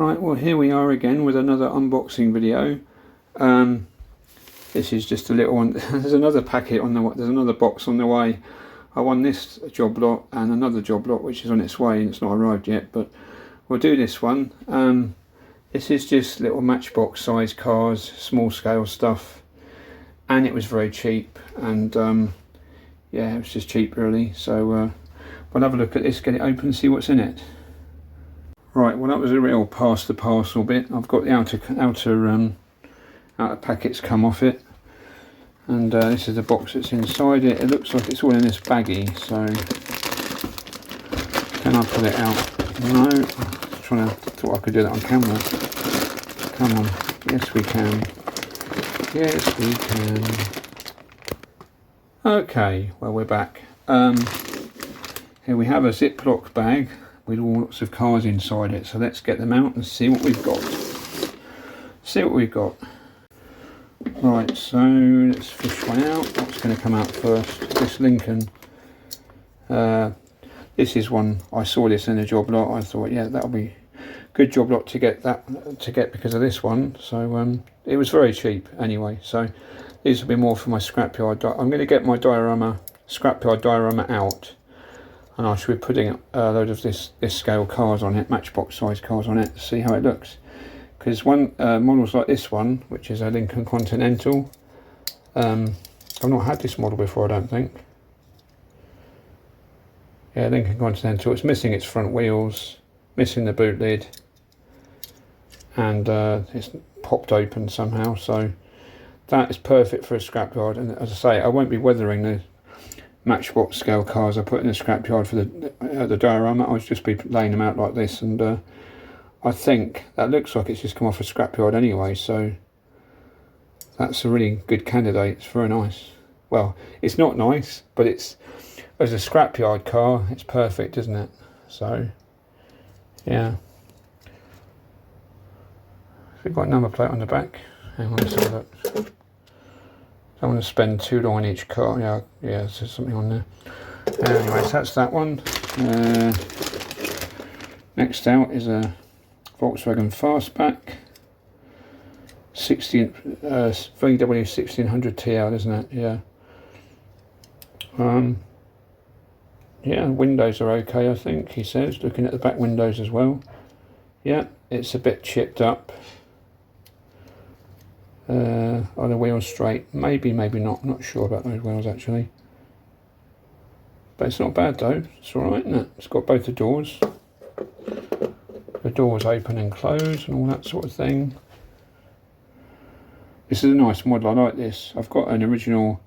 Right, well here we are again with another unboxing video. This is just a little one. There's another packet on the way. There's another box on the way. I won this job lot and another job lot which is on its way and it's not arrived yet, but we'll do this one. This is just little Matchbox size cars, small scale stuff, and it was very cheap, and yeah, it was just cheap really. So we'll have a look at this, get it open and see what's in it. Right, well that was a real pass the parcel bit. I've got the outer packets come off it, and this is the box that's inside it. It looks like it's all in this baggie, so can I pull it out? No, I thought I could do that on camera. Come on, yes we can. Yes we can. Okay, well we're back. Here we have a Ziploc bag with all lots of cars inside it, so let's get them out and see what we've got. Right, so let's fish one out. What's going to come out first? This Lincoln. This is one, I saw this in a job lot. I thought, yeah, that'll be a good job lot to get because of this one. So it was very cheap anyway. So these will be more for my scrapyard. I'm going to get my scrapyard diorama out, and I should be putting a load of this scale cars on it, Matchbox size cars on it, to see how it looks. Because one models like this one, which is a Lincoln Continental, I've not had this model before, I don't think. Yeah, Lincoln Continental. It's missing its front wheels, missing the boot lid, and it's popped open somehow. So that is perfect for a scrapyard. And as I say, I won't be weathering the Matchbox scale cars I put in the scrapyard for the diorama. I'll just be laying them out like this, and I think that looks like it's just come off a scrapyard anyway, so that's a really good candidate. It's very nice. Well, it's not nice, but it's, as a scrapyard car, it's perfect, isn't it? So yeah, we've got a number plate on the back. Hang on, let's have a look. Don't want to spend too long on each car. Yeah, there's something on there. Anyways, that's that one. Next out is a Volkswagen Fastback, VW 1600 TL, isn't it? Yeah. Yeah, windows are okay, I think, he says, looking at the back windows as well. Yeah, it's a bit chipped up. Are the wheels straight? Maybe not. Not sure about those wheels actually. But it's not bad though. It's alright, isn't it? It's got both the doors. The doors open and close and all that sort of thing. This is a nice model. I like this. I've got an original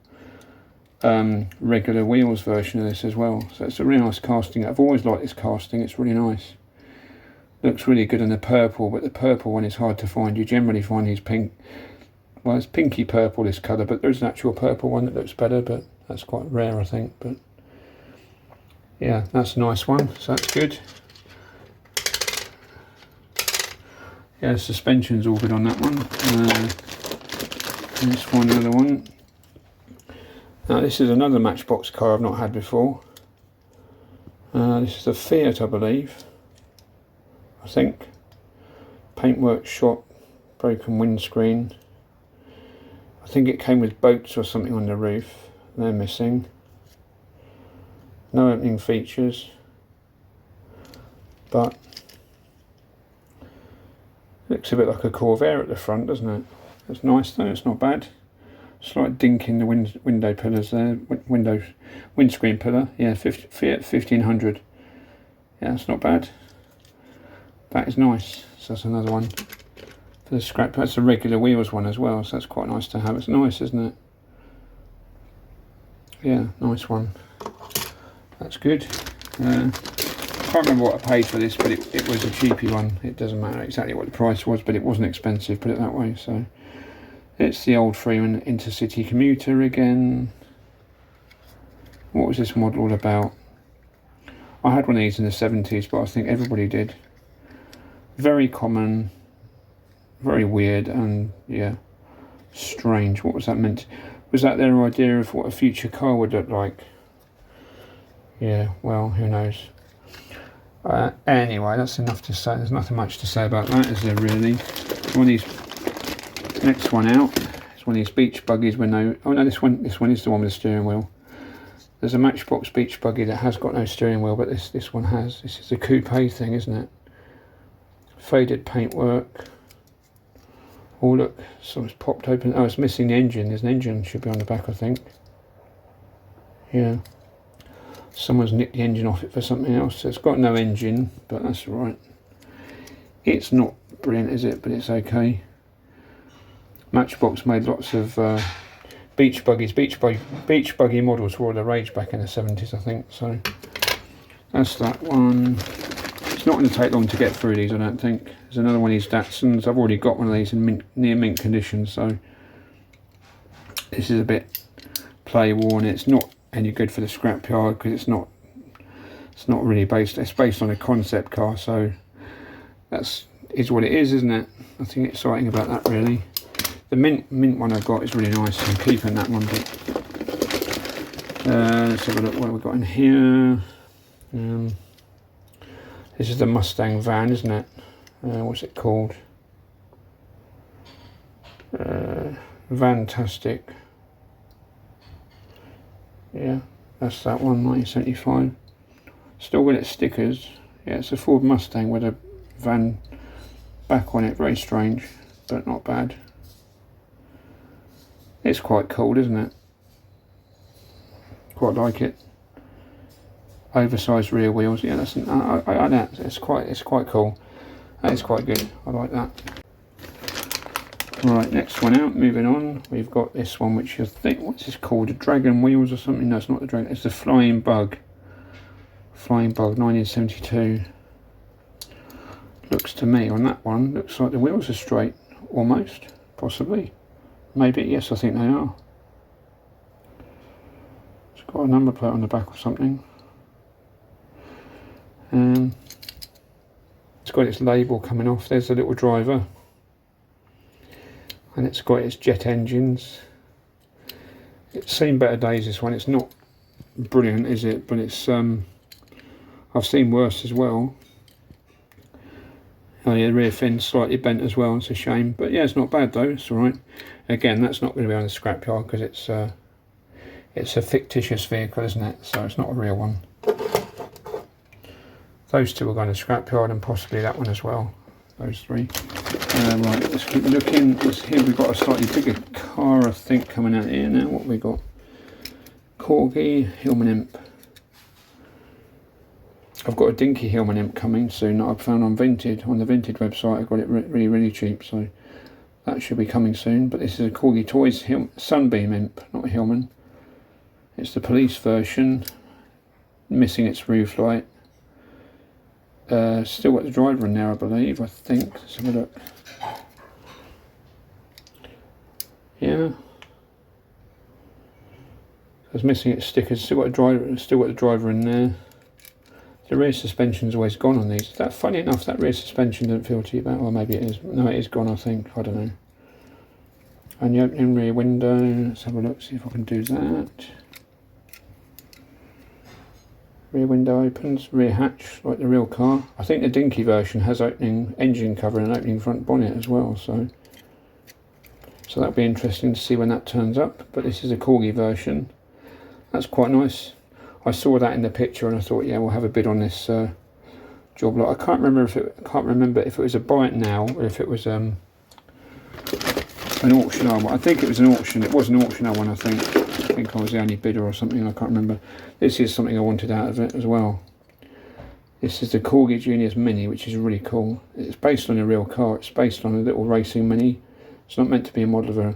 regular wheels version of this as well. So it's a really nice casting. I've always liked this casting. It's really nice. Looks really good in the purple, but the purple one is hard to find. You generally find these pink. Well, it's pinky purple, this colour, but there's an actual purple one that looks better, but that's quite rare, I think. But yeah, that's a nice one, so that's good. Yeah, the suspension's all good on that one. Let's find another one. Now, this is another Matchbox car I've not had before. This is a Fiat, I believe. I think. Paintwork shot, broken windscreen. I think it came with boats or something on the roof. They're missing. No opening features. But looks a bit like a Corvair at the front, doesn't it? It's nice though, it's not bad. Slight dink in the window pillars there. Windscreen pillar. Yeah, Fiat 1500. Yeah, that's not bad. That is nice. So that's another one. For the scrap, that's a regular wheels one as well, so that's quite nice to have. It's nice, isn't it? Yeah, nice one. That's good. I can't remember what I paid for this, but it was a cheapy one. It doesn't matter exactly what the price was, but it wasn't expensive, put it that way. So it's the old Freeman Intercity Commuter again. What was this model all about? I had one of these in the 70s, but I think everybody did. Very common. Very weird and yeah, strange. What was that meant? Was that their idea of what a future car would look like? Yeah, well, who knows. Anyway, that's enough to say. There's nothing much to say about that, is there really? One of these, next one out, it's one of these beach buggies with no, oh no, this one is the one with the steering wheel. There's a Matchbox beach buggy that has got no steering wheel, but this one has. This is a coupe thing, isn't it? Faded paintwork. Oh look, something's popped open. Oh, it's missing the engine. There's an engine, should be on the back, I think. Yeah. Someone's nicked the engine off it for something else. So it's got no engine, but that's all right. It's not brilliant, is it? But it's okay. Matchbox made lots of beach buggies. Beach buggy models were all the rage back in the 70s, I think. So that's that one. It's not going to take long to get through these, I don't think. There's another one of these Datsuns. I've already got one of these in near mint condition, so this is a bit play worn. It's not any good for the scrapyard because it's not really based. It's based on a concept car, so that's what it is, isn't it? Nothing exciting about that really. The mint one I've got is really nice. I'm keeping that one. But let's have a look what we've got in here. This is the Mustang van, isn't it? What's it called? Vantastic. Yeah, that's that one, 1975. Still got its stickers. Yeah, it's a Ford Mustang with a van back on it. Very strange, but not bad. It's quite cool, isn't it? Quite like it. Oversized rear wheels. Yeah, that's it's quite cool. That is quite good. I like that. Right, next one out. Moving on, we've got this one, which I think, what's this called? A Dragon Wheels or something? No, it's not the Dragon. It's the Flying Bug. Flying Bug, 1972. Looks to me on that one. Looks like the wheels are straight, almost, possibly, maybe. Yes, I think they are. It's got a number plate on the back or something. It's got its label coming off. There's a little driver, and it's got its jet engines. It's seen better days, this one. It's not brilliant, is it? But it's I've seen worse as well. Oh yeah, the rear fin's slightly bent as well. It's a shame, but yeah, it's not bad though. It's all right. Again, that's not going to be on the scrapyard because it's a fictitious vehicle, isn't it? So it's not a real one. Those two are going to scrapyard, and possibly that one as well. Those three. Right, let's keep looking. Here we've got a slightly bigger car, I think, coming out here now. What have we got? Corgi Hillman Imp. I've got a Dinky Hillman Imp coming soon that I've found on Vinted, on the Vinted website. I got it really cheap, so that should be coming soon. But this is a Corgi Toys Sunbeam Imp, not a Hillman. It's the police version, missing its roof light. Still got the driver in there, I believe. I think. Let's have a look. Yeah. It's missing its stickers. Still got the driver in there. The rear suspension's always gone on these. That, funny enough, that rear suspension doesn't feel too bad. Well, maybe it is. No, it is gone, I think. I don't know. And the opening rear window. Let's have a look. See if I can do that. Rear window opens, rear hatch, like the real car. I think the Dinky version has opening engine cover and opening front bonnet as well, so that'll be interesting to see when that turns up. But this is a Corgi version. That's quite nice. I saw that in the picture and I thought, yeah, we'll have a bid on this job lot. I can't remember if it was a buy it now or if it was an auction one. I think it was an auction. It was an auction one, I think. I think I was the only bidder or something. I can't remember. This is something I wanted out of it as well. This is the Corgi Juniors Mini, which is really cool. It's based on a real car. It's based on a little racing Mini. It's not meant to be a model of a...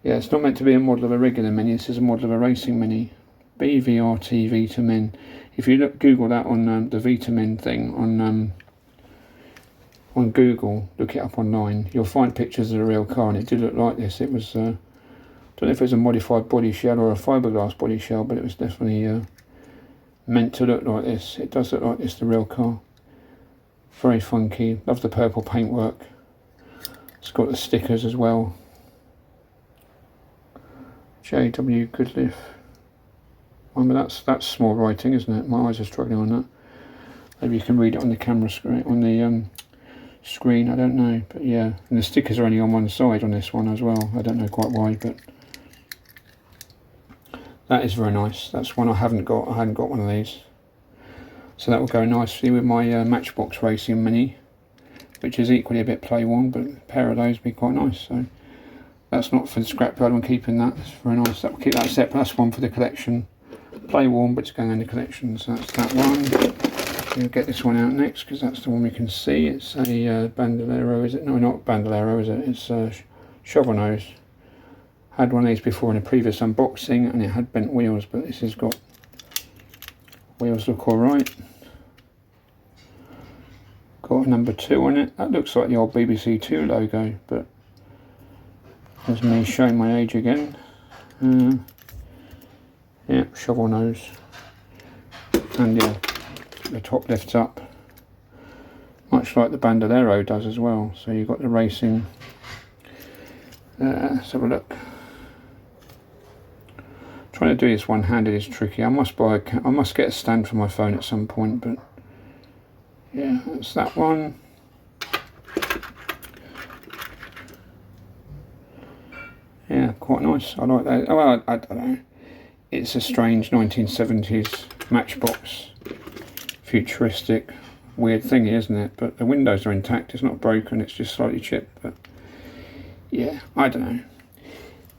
Yeah, it's not meant to be a model of a regular Mini. This is a model of a racing Mini. BVRT Vitamin. If you Google that on the Vitamin thing on Google, look it up online, you'll find pictures of a real car, and it did look like this. It was, I don't know if it was a modified body shell or a fiberglass body shell, but it was definitely meant to look like this. It does look like this, the real car. Very funky. Love the purple paintwork. It's got the stickers as well. J.W. Goodliff. I mean, that's small writing, isn't it? My eyes are struggling on that. Maybe you can read it on the camera screen, on the screen, I don't know, but yeah. And the stickers are only on one side on this one as well. I don't know quite why, but that is very nice. That's one I haven't got. I hadn't got one of these, so that will go nicely with my Matchbox Racing Mini, which is equally a bit play worn, but a pair of those would be quite nice. So that's not for the scrapyard. I'm keeping that. It's very nice. That will keep that separate. That's one for the collection, play worn, but it's going in the collection. So that's that one. We'll get this one out next because that's the one we can see. It's a Bandolero, is it? No, not Bandolero, is it? It's a shovel nose. Had one of these before in a previous unboxing and it had bent wheels, but this has got wheels, look alright. Got a number 2 on it. That looks like the old BBC Two logo, but there's me showing my age again. Yeah, shovel nose. And yeah, the top lifts up, much like the Bandolero does as well. So you've got the racing. Let's have a look. Trying to do this one-handed is tricky. I must get a stand for my phone at some point, but yeah, that's that one. Yeah, quite nice. I like that. Oh, well, I don't know. It's a strange 1970s Matchbox, futuristic, weird thing, isn't it? But the windows are intact. It's not broken. It's just slightly chipped. But yeah, I don't know.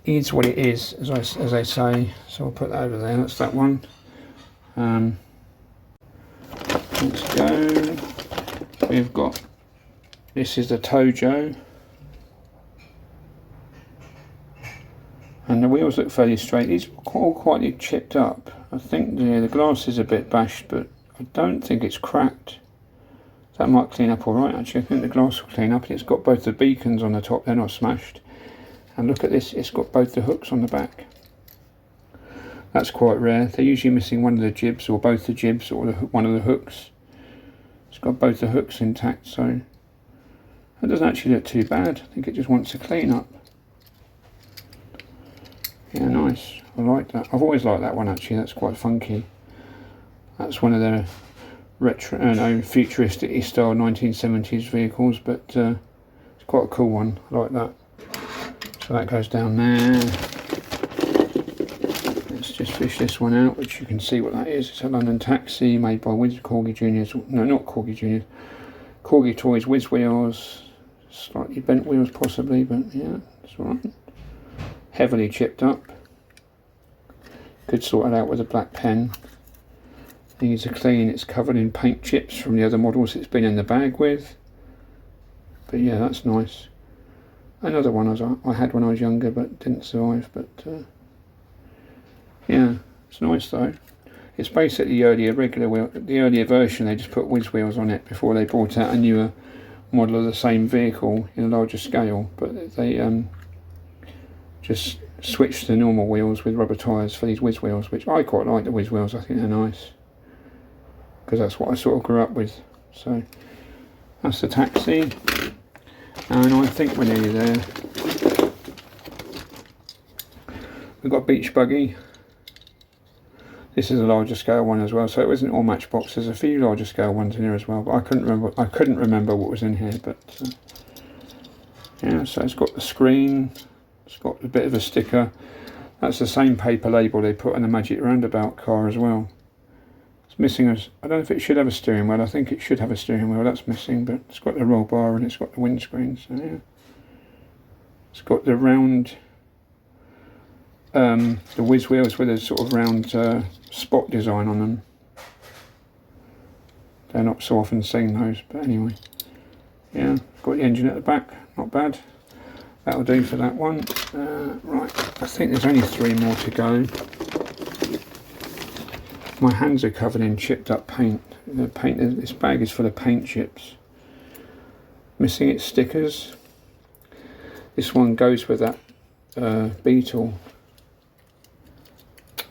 It's what it is, as I say. So I'll put that over there. That's that one. Let's go. We've got, this is the Tojo, and the wheels look fairly straight. These are all quite chipped up. I think the glass is a bit bashed, but I don't think it's cracked. That might clean up all right. Actually, I think the glass will clean up. It's got both the beacons on the top; they're not smashed. And look at this, it's got both the hooks on the back. That's quite rare. They're usually missing one of the jibs, or both the jibs, or one of the hooks. It's got both the hooks intact, so that doesn't actually look too bad. I think it just wants a clean up. Yeah, nice. I like that. I've always liked that one actually. That's quite funky. That's one of the retro, futuristic style 1970s vehicles, but it's quite a cool one. I like that. So that goes down there. Let's just fish this one out, which you can see what that is. It's a London Taxi made by Corgi Juniors. No, not Corgi Juniors. Corgi Toys Whiz wheels. Slightly bent wheels possibly, but yeah, it's alright. Heavily chipped up. Could sort it out with a black pen. Needs a clean. It's covered in paint chips from the other models it's been in the bag with. But yeah, that's nice. Another one I had when I was younger but didn't survive, but yeah, it's nice though. It's basically the earlier regular wheel, the earlier version. They just put whiz wheels on it before they brought out a newer model of the same vehicle in a larger scale, but they just switched to normal wheels with rubber tyres for these whiz wheels, which I quite like. The whiz wheels, I think they're nice, because that's what I sort of grew up with. So that's the Taxi. And I think we're nearly there. We've got Beach Buggy. This is a larger scale one as well, so it isn't all Matchbox. There's a few larger scale ones in here as well, but I couldn't remember what was in here. But yeah, so it's got the screen. It's got a bit of a sticker. That's the same paper label they put on the Magic Roundabout car as well. It's missing I don't know if it should have a steering wheel. I think it should have a steering wheel. That's missing, but it's got the roll bar and it's got the windscreen. So yeah, it's got the round, the whiz wheels with a sort of round spot design on them. They're not so often seen those, but anyway, yeah, got the engine at the back. Not bad. That'll do for that one. Right, I think there's only 3 more to go. My hands are covered in chipped up paint. This bag is full of paint chips. Missing its stickers. This one goes with that Beetle.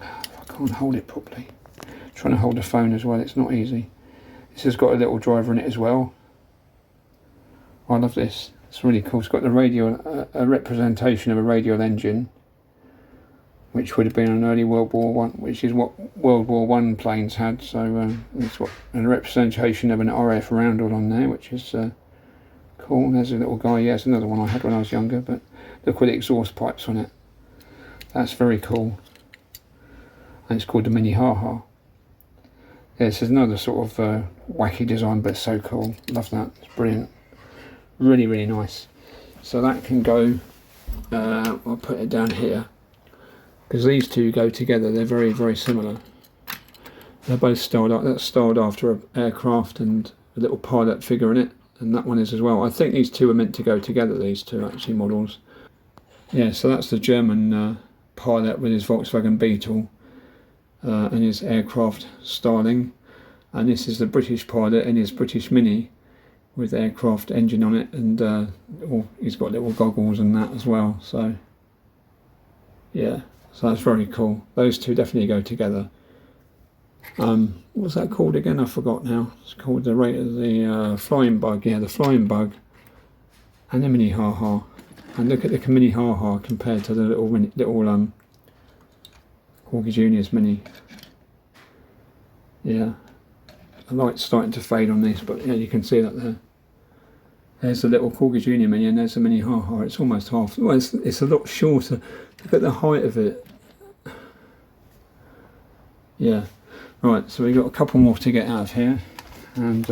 I can't hold it properly. Trying to hold the phone as well, it's not easy. This has got a little driver in it as well. I love this. It's really cool. It's got the radial, a representation of a radial engine. which would have been an early World War One, which is what World War One planes had. So that's what, and a representation of an RAF roundel on there, which is cool. There's a little guy. Yeah, it's another one I had when I was younger, but look at the exhaust pipes on it. That's very cool. And it's called the Mini Ha Ha. Yeah, this is another sort of wacky design, but it's so cool. Love that. It's brilliant. Really, really nice. So that can go. I'll put it down here because these two go together. They're very, very similar. They're both styled up. That's styled after an aircraft and a little pilot figure in it, and that one is as well. I think these two are meant to go together. These two actually models. Yeah. So that's the German pilot with his Volkswagen Beetle. And his aircraft styling, and this is the British pilot in his British Mini with aircraft engine on it, and he's got little goggles and that as well. So yeah, so that's very cool. Those two definitely go together. What's that called again? I forgot now. It's called the Flying Bug. Yeah, the Flying Bug and the Mini Ha Ha. And look at the Mini Ha Ha compared to the little Corgi Junior's Mini. Yeah, the light's starting to fade on this, but yeah, you can see that there. There's the little Corgi Junior Mini, and there's the Mini Ha Ha. It's almost half. Well, it's a lot shorter. Look at the height of it. Yeah. Right, so we've got a couple more to get out of here, and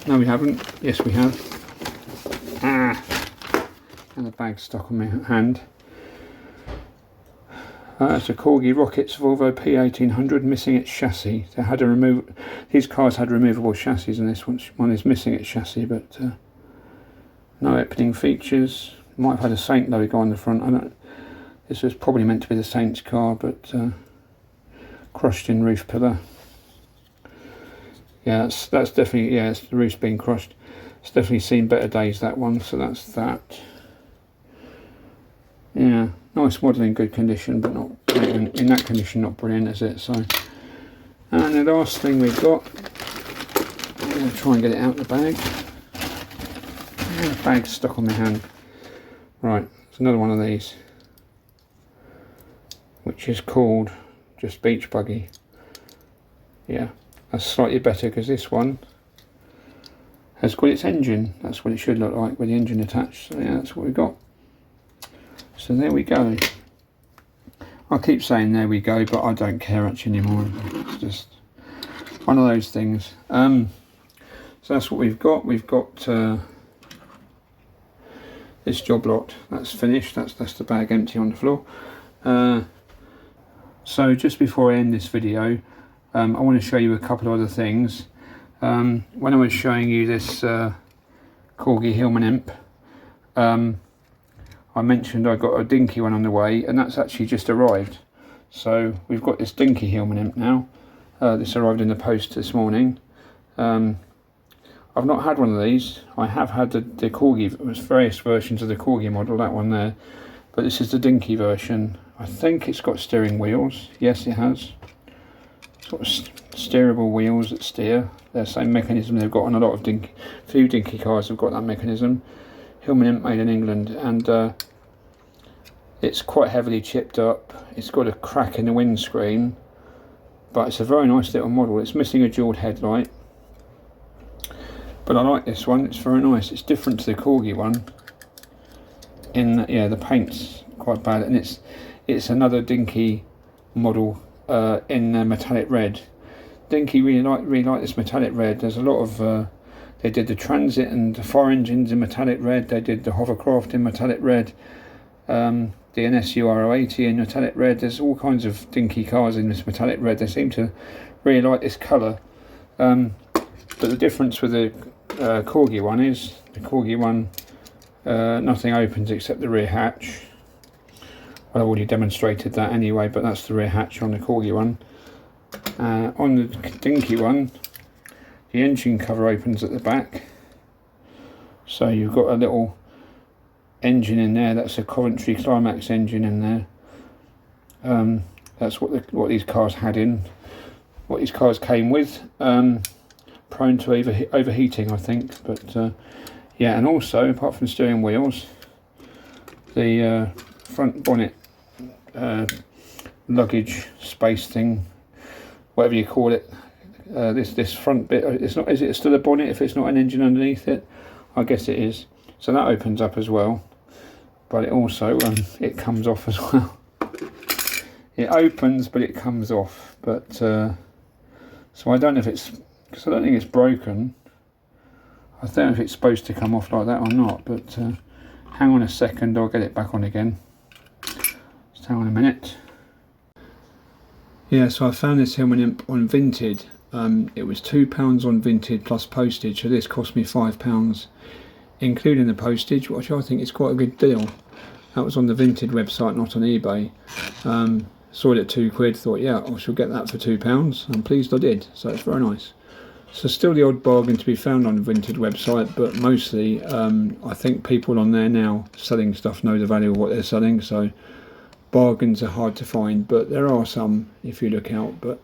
no, we haven't. Yes, we have. And the bag's stuck on my hand. It's a Corgi Rockets Volvo P1800 missing its chassis. They had to these cars had removable chassis, and this one is missing its chassis, but no opening features. Might have had a Saint logo on the front. This was probably meant to be the Saint's car, but crushed in roof pillar. Yeah, that's definitely, yeah, the roof's been crushed. It's definitely seen better days, that one, so that's that. Yeah, nice model in good condition, but not in that condition, not brilliant, is it? So, and the last thing we've got, I'm going to try and get it out of the bag. The bag's stuck on my hand. Right, there's another one of these, which is called just Beach Buggy. Yeah, that's slightly better because this one has got its engine. That's what it should look like with the engine attached. So yeah, that's what we've got. So there we go. I keep saying there we go, but I don't care actually anymore. It's just one of those things. So that's what we've got. We've got this job lot. That's finished. That's the bag empty on the floor. So just before I end this video, I want to show you a couple of other things. When I was showing you this Corgi Hillman Imp, I mentioned I got a Dinky one on the way, and that's actually just arrived. So we've got this Dinky Hillman Imp now. This arrived in the post this morning. I've not had one of these. I have had the Corgi, there's various versions of the Corgi model, that one there. But this is the Dinky version. I think it's got steering wheels. Yes, it has. Sort of steerable wheels that steer. They're the same mechanism they've got on a lot of few Dinky cars have got that mechanism. Hillman Imp made in England, and it's quite heavily chipped up. It's got a crack in the windscreen, but it's a very nice little model. It's missing a jeweled headlight, but I like this one. It's very nice. It's different to the Corgi one. In that, yeah, the paint's quite bad, and it's another Dinky model in metallic red. Dinky really like this metallic red. There's a lot of they did the Transit and the fire engines in metallic red. They did the hovercraft in metallic red. The NSU R080 in metallic red. There's all kinds of Dinky cars in this metallic red. They seem to really like this colour. But the difference with the Corgi one is the Corgi one, nothing opens except the rear hatch. I've already demonstrated that anyway, but that's the rear hatch on the Corgi one. On the Dinky one, the engine cover opens at the back, so you've got a little engine in there. That's a Coventry Climax engine in there. That's what these cars had in, what these cars came with. Prone to overheating, I think. But yeah, and also apart from steering wheels, the front bonnet luggage space thing, whatever you call it. This front bit, it's not, is it still a bonnet if it's not an engine underneath it? I guess it is. So that opens up as well, but it also it comes off as well. It opens but it comes off, but so I don't know if it's, because I don't think it's broken. I don't know if it's supposed to come off like that or not, but hang on a second, I'll get it back on again. Just hang on a minute. Yeah, so I found this Hillman Imp on Vinted. It was £2 on Vinted plus postage, so this cost me £5, including the postage, which I think is quite a good deal. That was on the Vinted website, not on eBay. Saw it at £2, thought, yeah, I shall get that for £2. I'm pleased I did, so it's very nice. So still the odd bargain to be found on the Vinted website, but mostly I think people on there now selling stuff know the value of what they're selling, so bargains are hard to find, but there are some if you look out. But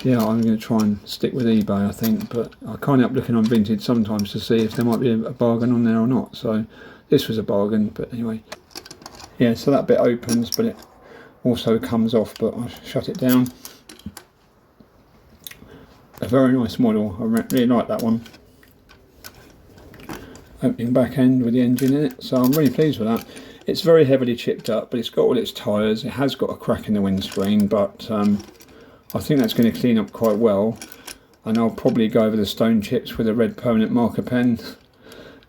yeah, I'm going to try and stick with eBay, I think, but I can't help looking on Vinted sometimes to see if there might be a bargain on there or not. So this was a bargain, but anyway. Yeah, so that bit opens, but it also comes off, but I'll shut it down. A very nice model, I really like that one. Opening back end with the engine in it, so I'm really pleased with that. It's very heavily chipped up, but it's got all its tyres. It has got a crack in the windscreen, but I think that's going to clean up quite well. And I'll probably go over the stone chips with a red permanent marker pen,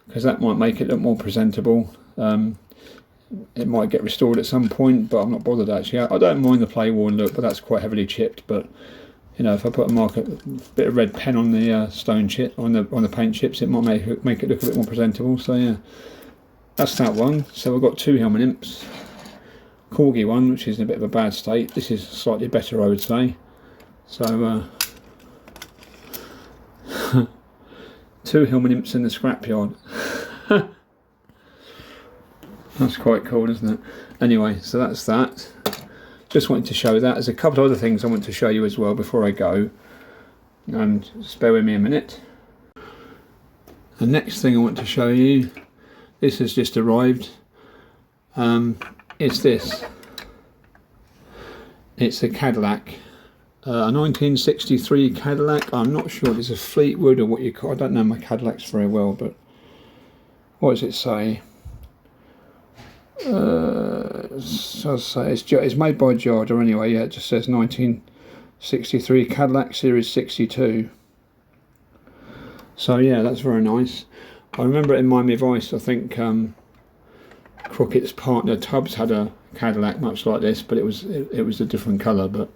because that might make it look more presentable. It might get restored at some point, but I'm not bothered actually. I don't mind the play worn look, but that's quite heavily chipped. But you know, if I put a bit of red pen on the stone chip, on the paint chips, it might make it look a bit more presentable. So yeah, that's that one. So we've got two Hillman Imps. Corgi one, which is in a bit of a bad state. This is slightly better, I would say. So two Hillman Imps in the scrapyard. That's quite cool, isn't it? Anyway, so that's that. Just wanted to show that. There's a couple of other things I want to show you as well before I go. And just bear with me a minute. The next thing I want to show you, this has just arrived. It's this. It's a Cadillac. A 1963 Cadillac. I'm not sure if it's a Fleetwood or what you call it. I don't know my Cadillacs very well, but what does it say? So I'll say it's made by Jada anyway. Yeah, it just says 1963 Cadillac Series 62. So yeah, that's very nice. I remember it in Miami Vice. I think Crockett's partner Tubbs had a Cadillac much like this, but it was a different colour. But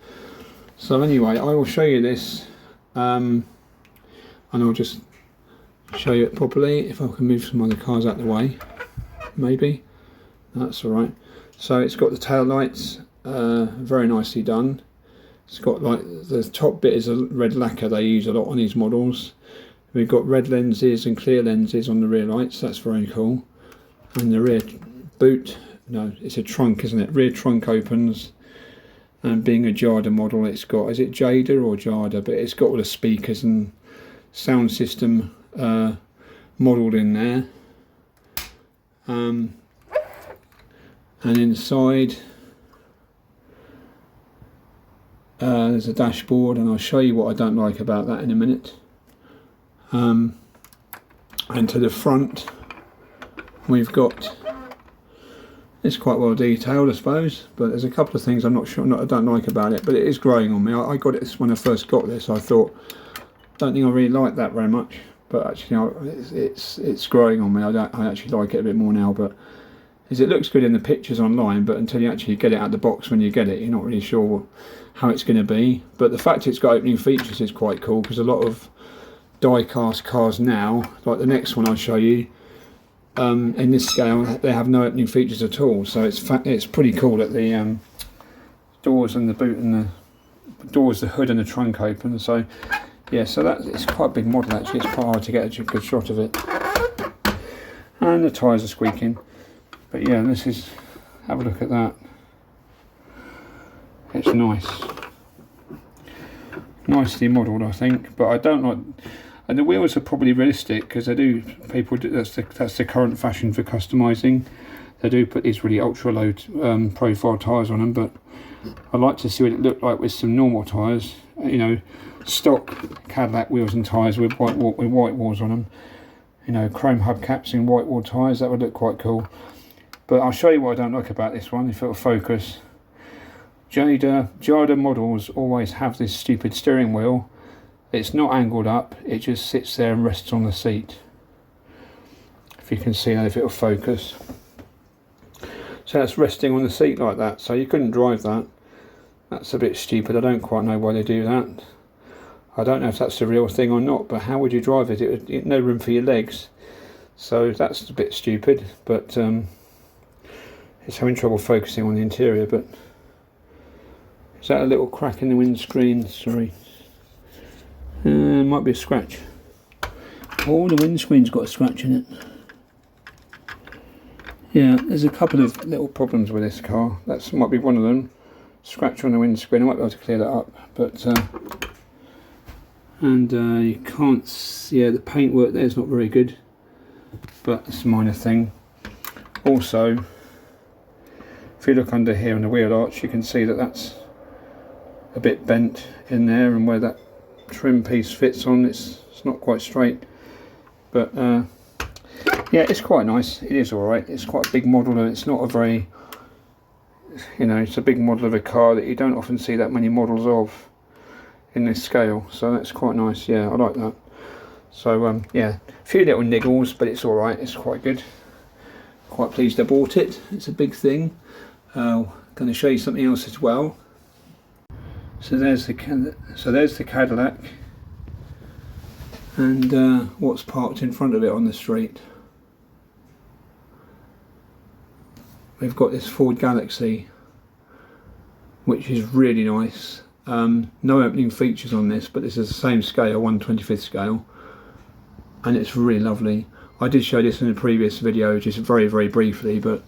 so anyway, I will show you this, and I'll just show you it properly. If I can move some other cars out of the way, maybe. That's all right. So it's got the tail lights, very nicely done. It's got, like, the top bit is a red lacquer they use a lot on these models. We've got red lenses and clear lenses on the rear lights. That's very cool. And the rear boot, no, it's a trunk, isn't it? Rear trunk opens. And being a Jada model, it's got, is it Jada or Jada? But it's got all the speakers and sound system modelled in there. And inside there's a dashboard, and I'll show you what I don't like about that in a minute. And to the front we've got, it's quite well detailed I suppose, but there's a couple of things I'm not sure, I don't like about it, but it is growing on me. I got it when I first got this. I thought, don't think I really like that very much, but actually it's growing on me. I actually like it a bit more now, but it looks good in the pictures online, but until you actually get it out of the box, when you get it, you're not really sure how it's going to be. But the fact it's got opening features is quite cool, because a lot of die-cast cars now, like the next one I'll show you, in this scale, they have no opening features at all. So it's pretty cool that the doors and the boot and the doors, the hood and the trunk open. So yeah, so it's quite a big model actually. It's quite hard to get a good shot of it. And the tyres are squeaking. But yeah, this is, have a look at that. It's nice. Nicely modelled, I think, but I don't like, and the wheels are probably realistic, because that's the current fashion for customising. They do put these really ultra low profile tyres on them, but I'd like to see what it looked like with some normal tyres, you know, stock Cadillac wheels and tyres with white walls on them, you know, chrome hubcaps and white wall tyres. That would look quite cool. But I'll show you what I don't like about this one, if it'll focus. Jada models always have this stupid steering wheel. It's not angled up, it just sits there and rests on the seat. If you can see that, if it'll focus. So that's resting on the seat like that, so you couldn't drive that. That's a bit stupid. I don't quite know why they do that. I don't know if that's the real thing or not, but how would you drive it? It would no room for your legs. So that's a bit stupid, but it's having trouble focusing on the interior. But is that a little crack in the windscreen? Sorry. Might be a scratch. Oh, the windscreen's got a scratch in it. Yeah, there's a couple of little problems with this car. That might be one of them. Scratch on the windscreen. I might be able to clear that up, but you can't see. Yeah, the paintwork there is not very good, but it's a minor thing. Also, if you look under here on the wheel arch, you can see that that's a bit bent in there, and where that trim piece fits on, it's not quite straight. But yeah, it's quite nice. It is alright. It's quite a big model, and it's not a very, you know, it's a big model of a car that you don't often see that many models of in this scale. So that's quite nice. Yeah, I like that. So yeah, a few little niggles, but it's alright. It's quite good. Quite pleased I bought it. It's a big thing. Going to show you something else as well. So there's the Cadillac, and what's parked in front of it on the street. We've got this Ford Galaxy, which is really nice. No opening features on this, but this is the same scale, 1/25th scale, and it's really lovely. I did show this in a previous video, just very briefly, but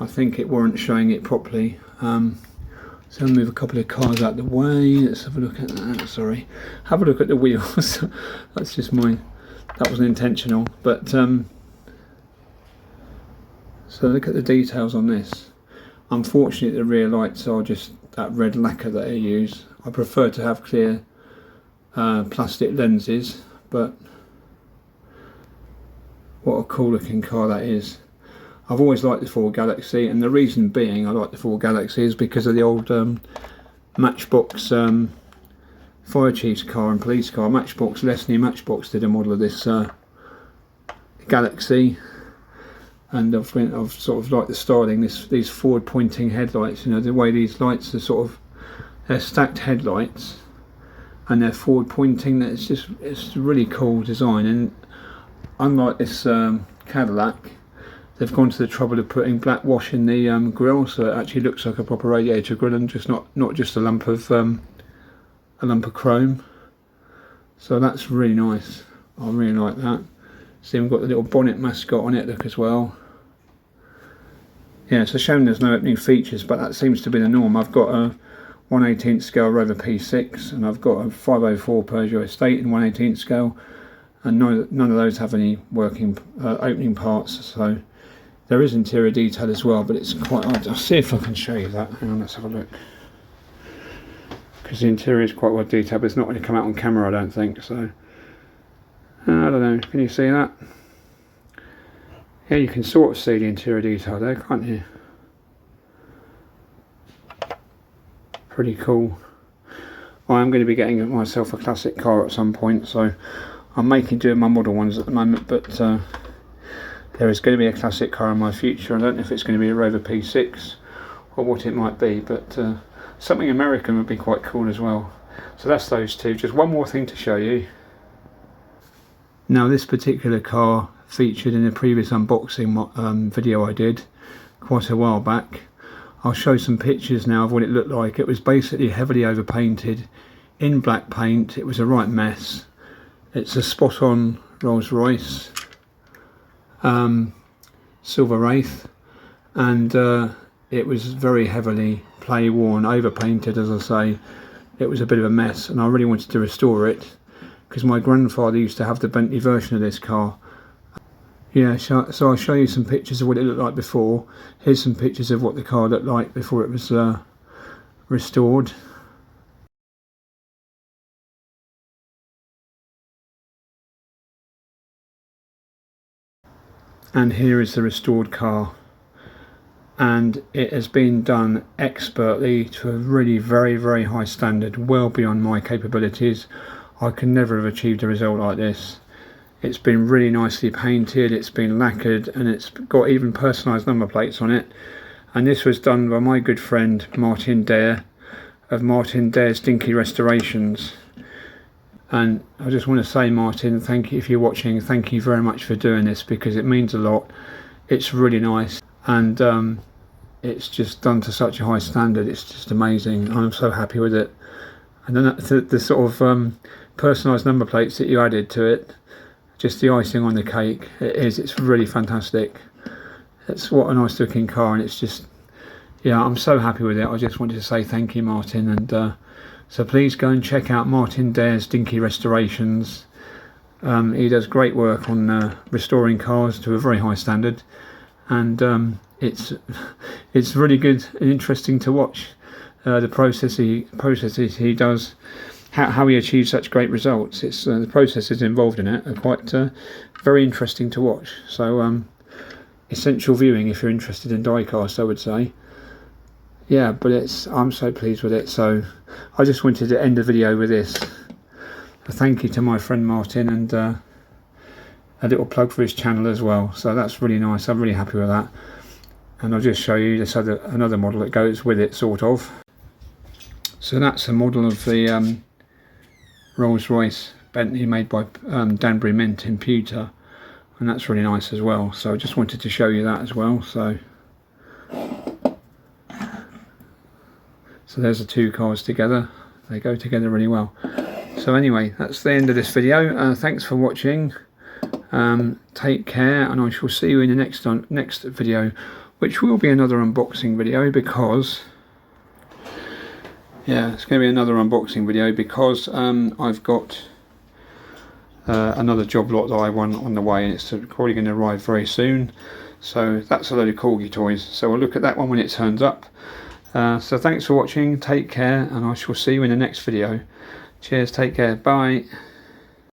I think it warrants showing it properly. So I'll move a couple of cars out of the way. Let's have a look at that. Sorry, have a look at the wheels. That's just mine. That wasn't intentional, but so look at the details on this. Unfortunately, the rear lights are just that red lacquer that I use. I prefer to have clear plastic lenses, but what a cool looking car that is. I've always liked the Ford Galaxy, and the reason being I like the Ford Galaxy is because of the old Matchbox fire chief's car and police car. Lesney Matchbox did a model of this Galaxy, and I've sort of liked the styling. These forward pointing headlights, you know, the way these lights are they're stacked headlights and they're forward pointing. It's a really cool design, and unlike this Cadillac, they've gone to the trouble of putting black wash in the grille, so it actually looks like a proper radiator grille and just not just a lump of chrome. So that's really nice. I really like that. See, we've got the little bonnet mascot on it, look, as well. Yeah, it's a shame there's no opening features, but that seems to be the norm. I've got a 1/18th scale Rover P6, and I've got a 504 Peugeot Estate in 1/18th scale, and none of those have any working opening parts. So there is interior detail as well, but it's quite hard. I'll see if I can show you that. Hang on, let's have a look. Because the interior is quite well detailed, but it's not going to come out on camera, I don't think. So I don't know. Can you see that? Yeah, you can sort of see the interior detail there, can't you? Pretty cool. I am going to be getting myself a classic car at some point, so I'm doing my model ones at the moment, but there is going to be a classic car in my future. I don't know if it's going to be a Rover P6 or what it might be, but something American would be quite cool as well. So that's those two. Just one more thing to show you. Now, this particular car featured in a previous unboxing video I did quite a while back. I'll show some pictures now of what it looked like. It was basically heavily overpainted in black paint. It was a right mess. It's a spot-on Rolls-Royce Silver Wraith, and it was very heavily play-worn, overpainted, as I say. It was a bit of a mess, and I really wanted to restore it because my grandfather used to have the Bentley version of this car. Yeah, so I'll show you some pictures of what it looked like before. Here's some pictures of what the car looked like before it was restored. And here is the restored car. And it has been done expertly to a really very high standard, well beyond my capabilities. I could never have achieved a result like this. It's been really nicely painted, it's been lacquered, and it's got even personalised number plates on it. And this was done by my good friend Martin Dare of Martin Dare's Dinky Restorations. And I just want to say, Martin, thank you. If you're watching, thank you very much for doing this, because it means a lot. It's really nice, and it's just done to such a high standard. It's just amazing. I'm so happy with it. And then the sort of personalised number plates that you added to it, just the icing on the cake. It's really fantastic. It's what a nice looking car, and it's just, yeah, I'm so happy with it. I just wanted to say thank you, Martin, and so please go and check out Martin Dare's Dinky Restorations. He does great work on restoring cars to a very high standard, and it's really good and interesting to watch the processes he does, how he achieves such great results. It's the processes involved in it are quite very interesting to watch. So essential viewing if you're interested in diecast, I would say. Yeah, but I'm so pleased with it. So I just wanted to end the video with this. A thank you to my friend Martin, and a little plug for his channel as well. So that's really nice. I'm really happy with that. And I'll just show you this another model that goes with it, sort of. So that's a model of the Rolls-Royce Bentley made by Danbury Mint in pewter, and that's really nice as well. So I just wanted to show you that as well. So there's the two cars together. They go together really well. So anyway, that's the end of this video. Thanks for watching. Take care, and I shall see you in the next video, which will be another unboxing video, because yeah, it's going to be another unboxing video because I've got another job lot that I want on the way, and it's probably going to arrive very soon. So that's a load of Corgi toys, so we'll look at that one when it turns up. So thanks for watching, take care, and I shall see you in the next video. Cheers, take care, bye.